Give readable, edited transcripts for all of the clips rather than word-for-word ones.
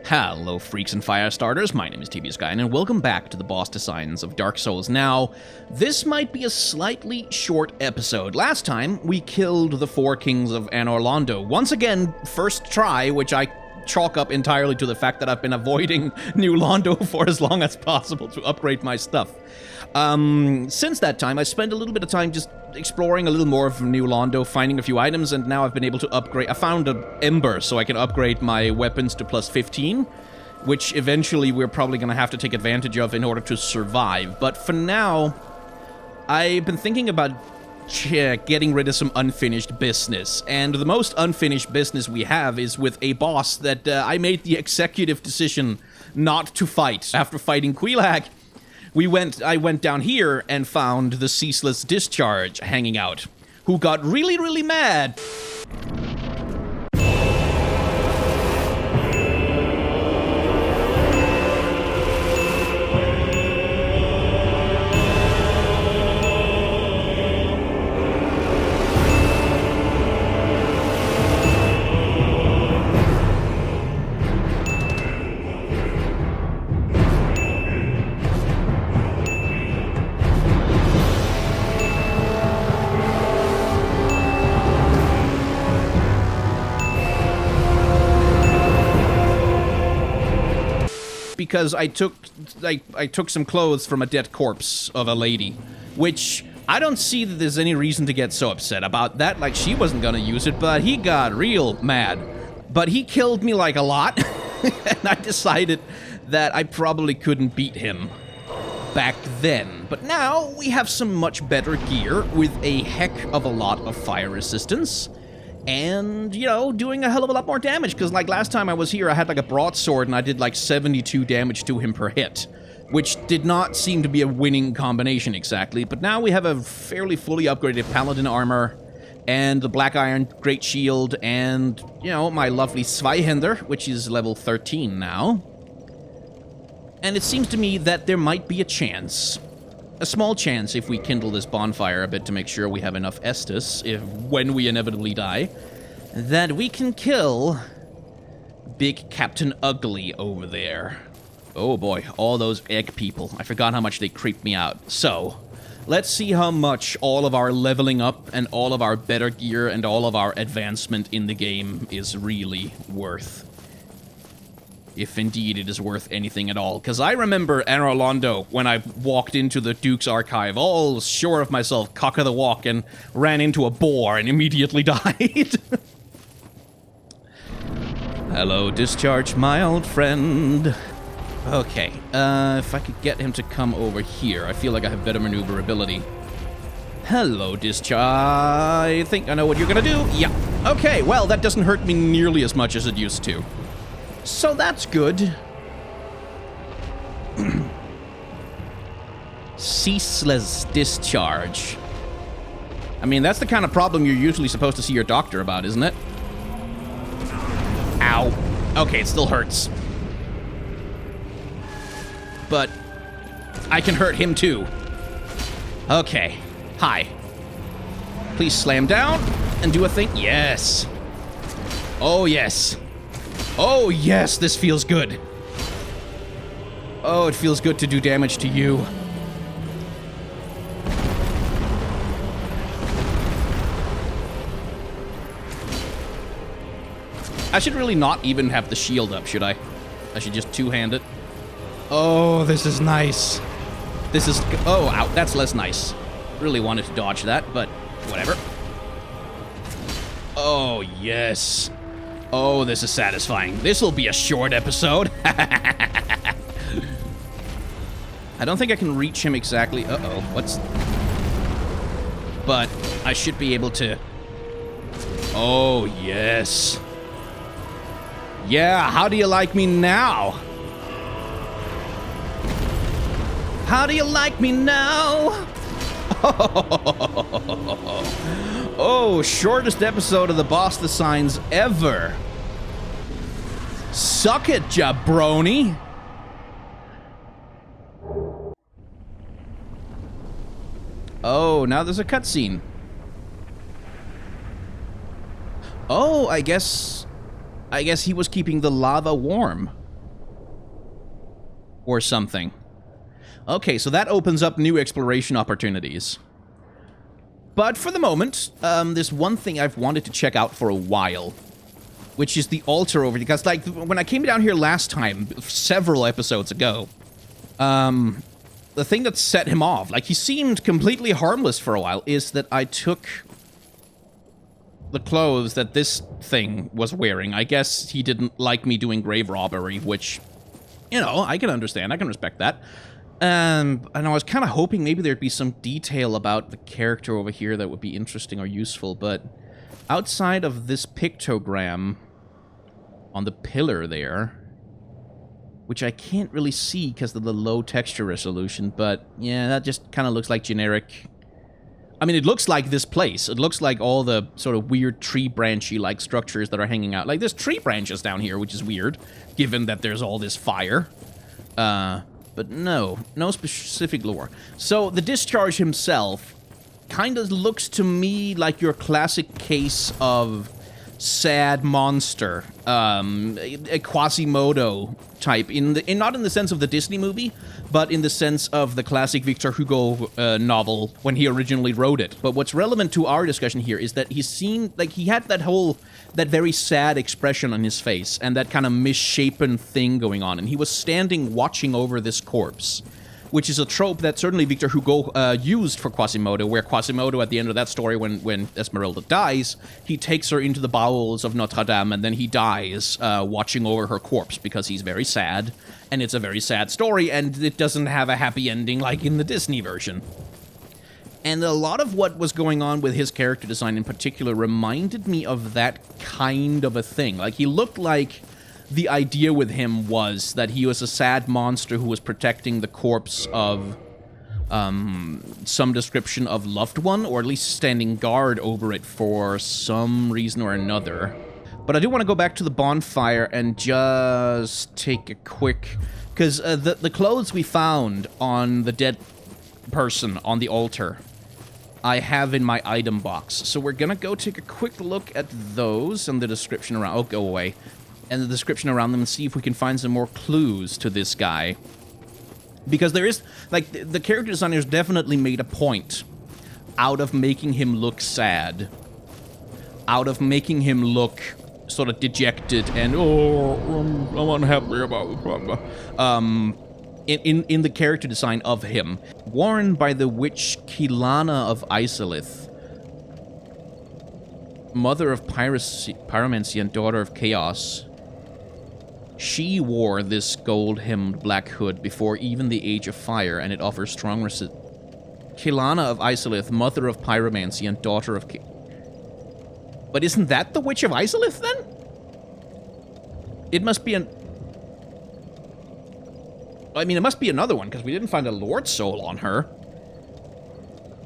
Hello, freaks and fire starters. My name is TBSky, and welcome back to the boss designs of Dark Souls. Now, this might be a slightly short episode. Last time, we killed the 4 kings of Anor Londo. Once again, first try, which I chalk up entirely to the fact that I've been avoiding New Londo for as long as possible to upgrade my stuff. Since that time, I spent a little bit of time just exploring a little more of New Londo, finding a few items, and now I've been able to upgrade. I found an Ember, so I can upgrade my weapons to plus 15, which eventually we're probably going to have to take advantage of in order to survive. But for now, I've been thinking about getting rid of some unfinished business, and the most unfinished business we have is with a boss that I made the executive decision not to fight. After fighting Quelaag, I went down here and found the Ceaseless Discharge hanging out, who got really mad. Because I took some clothes from a dead corpse of a lady, which I don't see that there's any reason to get so upset about that. Like, she wasn't gonna use it, but he got real mad. But he killed me like a lot, and I decided that I probably couldn't beat him back then. But now we have some much better gear with a heck of a lot of fire resistance. And, you know, doing a hell of a lot more damage, because, like, last time I was here, I had, like, a broadsword, and I did, like, 72 damage to him per hit, which did not seem to be a winning combination exactly. But now we have a fairly fully upgraded paladin armor, and the black iron great shield, and, you know, my lovely Zweihänder, which is level 13 now. And it seems to me that there might be a chance. A small chance, if we kindle this bonfire a bit to make sure we have enough Estus, when we inevitably die, that we can kill Big Captain Ugly over there. Oh boy, all those egg people. I forgot how much they creeped me out. So, let's see how much all of our leveling up and all of our better gear and all of our advancement in the game is really worth. If indeed it is worth anything at all. Because I remember Anor Londo when I walked into the Duke's archive, all sure of myself, cock of the walk, and ran into a boar and immediately died. Hello, Discharge, my old friend. Okay, if I could get him to come over here, I feel like I have better maneuverability. Hello, Discharge. I think I know what you're gonna do. Yeah. Okay, well, that doesn't hurt me nearly as much as it used to. So that's good. Ceaseless Discharge. I mean, that's the kind of problem you're usually supposed to see your doctor about, isn't it? Ow. Okay, it still hurts. But I can hurt him too. Okay. Hi. Please slam down and do a thing. Yes. Oh, yes. Oh, yes, this feels good. Oh, it feels good to do damage to you. I should really not even have the shield up, should I? I should just two-hand it. Oh, this is nice. This is... Oh, ow, that's less nice. Really wanted to dodge that, but whatever. Oh, yes. Oh, this is satisfying. This'll be a short episode. I don't think I can reach him exactly. Uh-oh, what's... But I should be able to... Oh, yes. Yeah, how do you like me now? How do you like me now? Oh, shortest episode of the Boss Designs ever. Suck it, jabroni. Oh, now there's a cutscene. Oh, I guess he was keeping the lava warm. or something. Okay, so that opens up new exploration opportunities. But for the moment, there's one thing I've wanted to check out for a while, which is the altar over here. Because, like, when I came down here last time, several episodes ago, the thing that set him off, like, he seemed completely harmless for a while, is that I took the clothes that this thing was wearing. I guess he didn't like me doing grave robbery, which, you know, I can understand. I can respect that. And I was kind of hoping maybe there'd be some detail about the character over here that would be interesting or useful, but outside of this pictogram on the pillar there, which I can't really see because of the low texture resolution, but yeah, that just kind of looks like generic. I mean, it looks like this place. It looks like all the sort of weird tree branchy-like structures that are hanging out. Like, there's tree branches down here, which is weird, given that there's all this fire. But no specific lore. So the Discharge himself kind of looks to me like your classic case of sad monster, a Quasimodo type, not in the sense of the Disney movie, but in the sense of the classic Victor Hugo novel when he originally wrote it. But what's relevant to our discussion here is that he seemed like he had that very sad expression on his face and that kind of misshapen thing going on, and he was standing watching over this corpse, which is a trope that certainly Victor Hugo used for Quasimodo, where Quasimodo, at the end of that story, when Esmeralda dies, he takes her into the bowels of Notre Dame, and then he dies watching over her corpse, because he's very sad, and it's a very sad story, and it doesn't have a happy ending like in the Disney version. And a lot of what was going on with his character design in particular reminded me of that kind of a thing. Like, he looked like the idea with him was that he was a sad monster who was protecting the corpse of some description of loved one, or at least standing guard over it for some reason or another. But I do want to go back to the bonfire and just take a quick... Because the clothes we found on the dead person on the altar, I have in my item box. So we're gonna go take a quick look at those and the description around... Oh, go away. And the description around them and see if we can find some more clues to this guy. Because there is, like, the character designers definitely made a point out of making him look sad. Out of making him look sort of dejected and, I'm unhappy about it. In the character design of him. Worn by the witch Kilana of Isolith, mother of pyromancy and daughter of chaos. She wore this gold-hemmed black hood before even the Age of Fire, and it offers strong Kilana of Isolith, mother of pyromancy and daughter of But isn't that the Witch of Isolith, then? It must be I mean, it must be another one, because we didn't find a Lord Soul on her.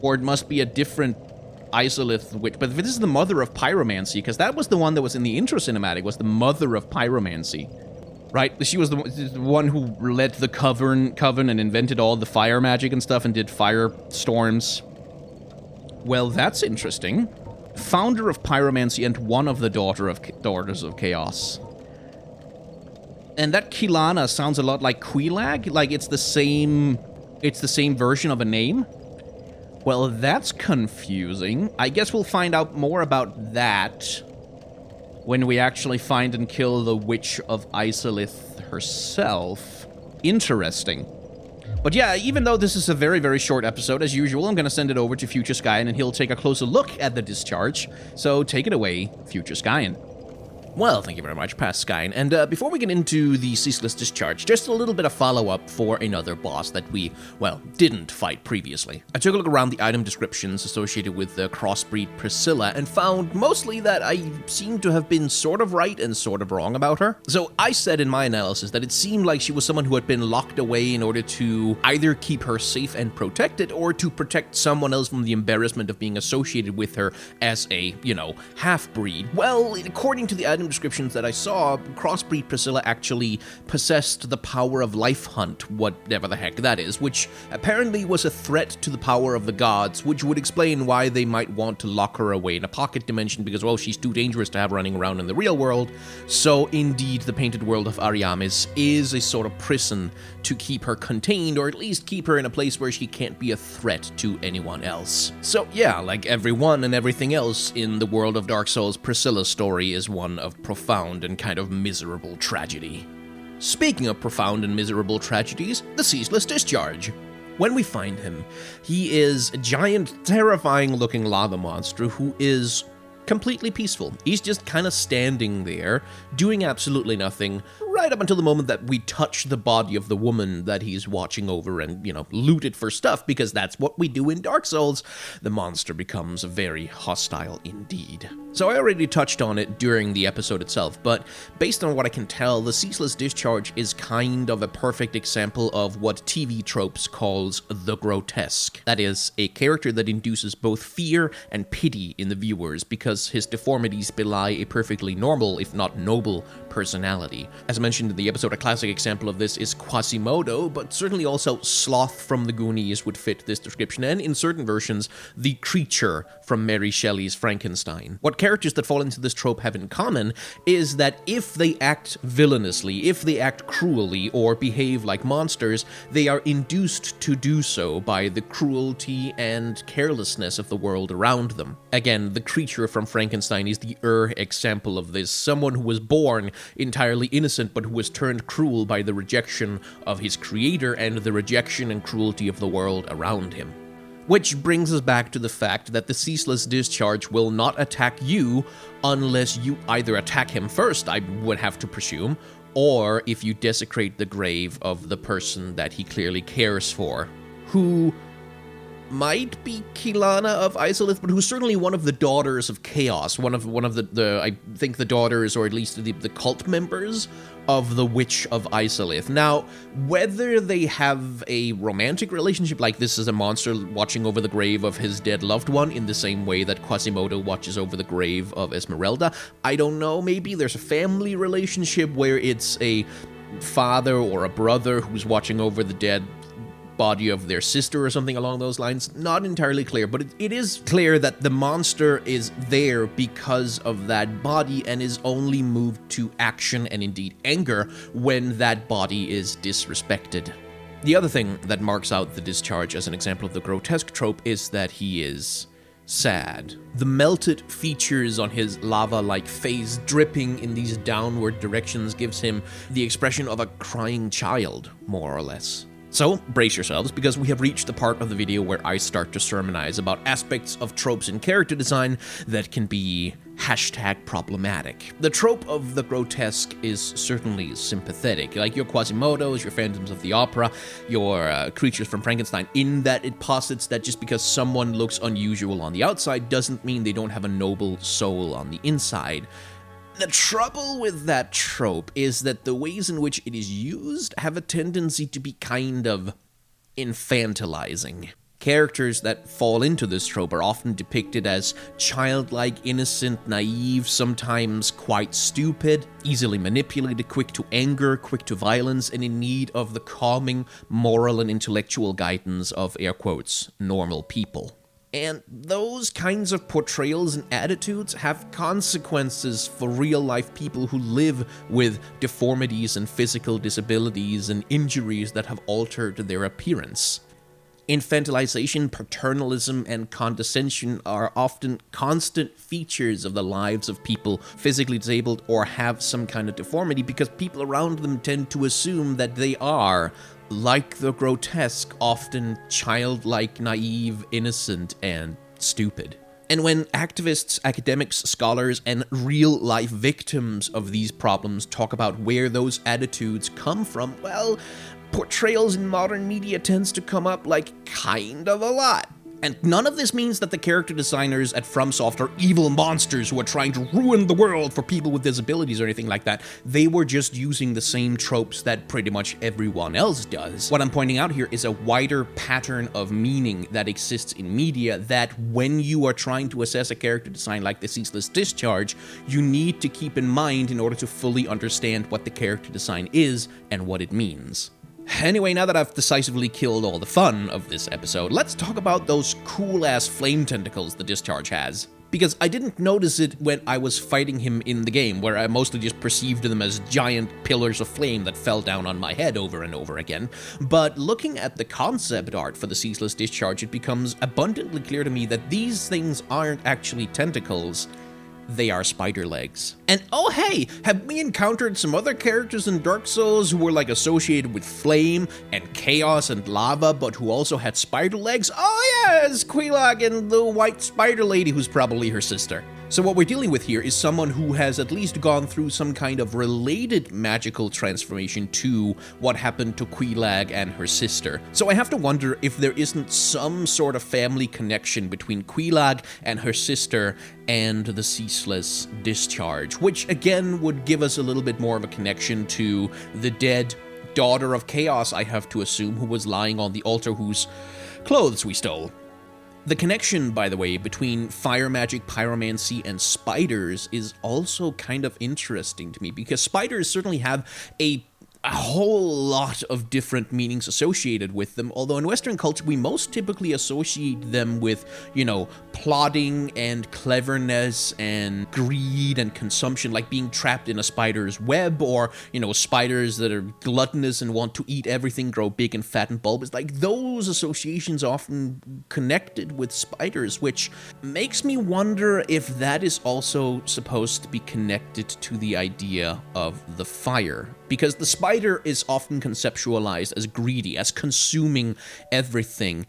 Or it must be a different Isolith witch. But if this is the mother of pyromancy, because that was the one that was in the intro cinematic, was the mother of pyromancy. Right? She was the one who led the coven and invented all the fire magic and stuff and did fire storms. Well, that's interesting. Founder of pyromancy and one of the daughters of chaos. And that Kilana sounds a lot like Quilag, like it's the same version of a name. Well, that's confusing. I guess we'll find out more about that when we actually find and kill the Witch of Isolith herself. Interesting. But yeah, even though this is a very, very short episode, as usual, I'm going to send it over to Future Skyen, and he'll take a closer look at the Discharge. So take it away, Future Skyen. Well, thank you very much, Past Skyen. And before we get into the Ceaseless Discharge, just a little bit of follow-up for another boss that we, well, didn't fight previously. I took a look around the item descriptions associated with the crossbreed Priscilla and found mostly that I seem to have been sort of right and sort of wrong about her. So I said in my analysis that it seemed like she was someone who had been locked away in order to either keep her safe and protected or to protect someone else from the embarrassment of being associated with her as a, you know, half-breed. Well, according to the item item descriptions that I saw, Crossbreed Priscilla actually possessed the power of Life Hunt, whatever the heck that is, which apparently was a threat to the power of the gods, which would explain why they might want to lock her away in a pocket dimension because, well, she's too dangerous to have running around in the real world. So indeed, the painted world of Ariamis is a sort of prison to keep her contained, or at least keep her in a place where she can't be a threat to anyone else. So yeah, like everyone and everything else in the world of Dark Souls, Priscilla's story is one of profound and kind of miserable tragedy. Speaking of profound and miserable tragedies, the Ceaseless Discharge. When we find him, he is a giant, terrifying-looking lava monster who is completely peaceful. He's just kind of standing there, doing absolutely nothing, right up until the moment that we touch the body of the woman that he's watching over and, loot it for stuff, because that's what we do in Dark Souls. The monster becomes very hostile indeed. So I already touched on it during the episode itself, but based on what I can tell, the Ceaseless Discharge is kind of a perfect example of what TV tropes calls the grotesque. That is, a character that induces both fear and pity in the viewers because his deformities belie a perfectly normal, if not noble, personality. As mentioned in the episode, a classic example of this is Quasimodo, but certainly also Sloth from the Goonies would fit this description, and in certain versions, the creature from Mary Shelley's Frankenstein. What characters that fall into this trope have in common is that if they act villainously, if they act cruelly, or behave like monsters, they are induced to do so by the cruelty and carelessness of the world around them. Again, the creature from Frankenstein is the example of this, someone who was born entirely innocent but who was turned cruel by the rejection of his creator and the rejection and cruelty of the world around him. Which brings us back to the fact that the Ceaseless Discharge will not attack you unless you either attack him first, I would have to presume, or if you desecrate the grave of the person that he clearly cares for, who might be Kilana of Isolith, but who's certainly one of the daughters of Chaos, one of the I think the daughters, or at least the cult members of the Witch of Isolith. Now, whether they have a romantic relationship, like this is a monster watching over the grave of his dead loved one in the same way that Quasimodo watches over the grave of Esmeralda, I don't know. Maybe there's a family relationship where it's a father or a brother who's watching over the dead body of their sister or something along those lines. Not entirely clear, but it is clear that the monster is there because of that body and is only moved to action and indeed anger when that body is disrespected. The other thing that marks out the Discharge as an example of the grotesque trope is that he is sad. The melted features on his lava-like face dripping in these downward directions gives him the expression of a crying child, more or less. So, brace yourselves, because we have reached the part of the video where I start to sermonize about aspects of tropes in character design that can be #problematic. The trope of the grotesque is certainly sympathetic, like your Quasimodos, your Phantoms of the Opera, your creatures from Frankenstein, in that it posits that just because someone looks unusual on the outside doesn't mean they don't have a noble soul on the inside. The trouble with that trope is that the ways in which it is used have a tendency to be kind of infantilizing. Characters that fall into this trope are often depicted as childlike, innocent, naive, sometimes quite stupid, easily manipulated, quick to anger, quick to violence, and in need of the calming moral and intellectual guidance of, air quotes, normal people. And those kinds of portrayals and attitudes have consequences for real-life people who live with deformities and physical disabilities and injuries that have altered their appearance. Infantilization, paternalism, and condescension are often constant features of the lives of people physically disabled or have some kind of deformity because people around them tend to assume that they are, like the grotesque, often childlike, naive, innocent, and stupid. And when activists, academics, scholars, and real-life victims of these problems talk about where those attitudes come from, well, portrayals in modern media tends to come up like kind of a lot. And none of this means that the character designers at FromSoft are evil monsters who are trying to ruin the world for people with disabilities or anything like that. They were just using the same tropes that pretty much everyone else does. What I'm pointing out here is a wider pattern of meaning that exists in media that when you are trying to assess a character design like the Ceaseless Discharge, you need to keep in mind in order to fully understand what the character design is and what it means. Anyway, now that I've decisively killed all the fun of this episode, let's talk about those cool-ass flame tentacles the Discharge has. Because I didn't notice it when I was fighting him in the game, where I mostly just perceived them as giant pillars of flame that fell down on my head over and over again. But looking at the concept art for the Ceaseless Discharge, it becomes abundantly clear to me that these things aren't actually tentacles. They are spider legs. And oh hey, have we encountered some other characters in Dark Souls who were like associated with flame and chaos and lava, but who also had spider legs? Oh yeah, it's Quelaag and the white spider lady who's probably her sister. So what we're dealing with here is someone who has at least gone through some kind of related magical transformation to what happened to Quelaag and her sister. So I have to wonder if there isn't some sort of family connection between Quelaag and her sister and the Ceaseless Discharge, which again would give us a little bit more of a connection to the dead daughter of Chaos, I have to assume, who was lying on the altar whose clothes we stole. The connection, by the way, between fire magic, pyromancy, and spiders is also kind of interesting to me, because spiders certainly have a whole lot of different meanings associated with them, although in Western culture we most typically associate them with, you know, plotting and cleverness and greed and consumption, like being trapped in a spider's web, or, you know, spiders that are gluttonous and want to eat everything, grow big and fat and bulbous. Like, those associations are often connected with spiders, which makes me wonder if that is also supposed to be connected to the idea of the fire. Because the spider is often conceptualized as greedy, as consuming everything,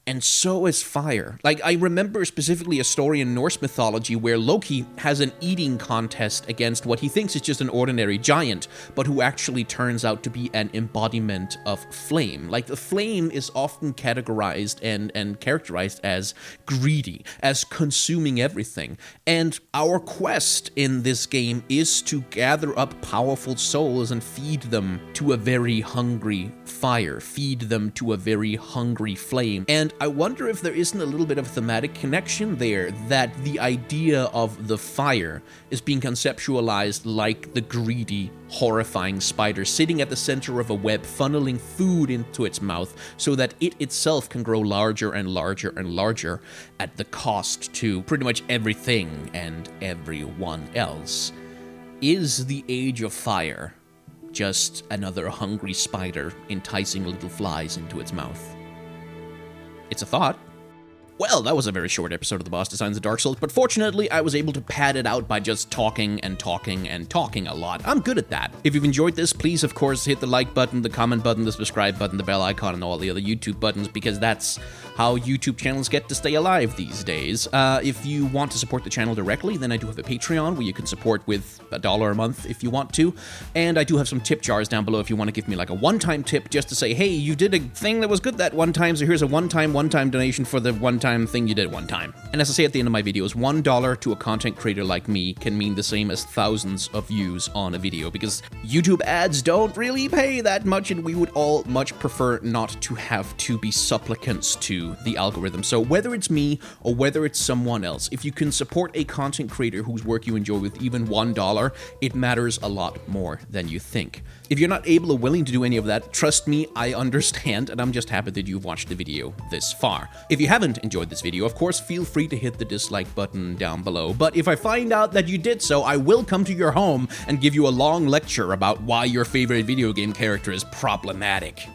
and so is fire. Like, I remember specifically a story in Norse mythology where Loki has an eating contest against what he thinks is just an ordinary giant, but who actually turns out to be an embodiment of flame. Like, the flame is often categorized and characterized as greedy, as consuming everything. And our quest in this game is to gather up powerful souls and feed them to a very hungry fire, feed them to a very hungry flame. And I wonder if there isn't a little bit of thematic connection there, that the idea of the fire is being conceptualized like the greedy, horrifying spider sitting at the center of a web, funneling food into its mouth so that it itself can grow larger and larger and larger at the cost to pretty much everything and everyone else. Is the Age of Fire just another hungry spider enticing little flies into its mouth? It's a thought. Well, that was a very short episode of the Boss Designs of Dark Souls, but fortunately I was able to pad it out by just talking and talking and talking a lot. I'm good at that. If you've enjoyed this, please, of course, hit the like button, the comment button, the subscribe button, the bell icon, and all the other YouTube buttons, because that's how YouTube channels get to stay alive these days. If you want to support the channel directly, then I do have a Patreon where you can support with $1 a month if you want to, and I do have some tip jars down below if you want to give me like a one-time tip just to say, hey, you did a thing that was good that one time, so here's a one-time donation for the one-time thing you did one time. And as I say at the end of my videos, $1 to a content creator like me can mean the same as thousands of views on a video, because YouTube ads don't really pay that much, and we would all much prefer not to have to be supplicants to the algorithm. So whether it's me or whether it's someone else, if you can support a content creator whose work you enjoy with even $1, it matters a lot more than you think. If you're not able or willing to do any of that, trust me, I understand, and I'm just happy that you've watched the video this far. If you haven't enjoyed this video, of course, feel free to hit the dislike button down below, but if I find out that you did so, I will come to your home and give you a long lecture about why your favorite video game character is problematic.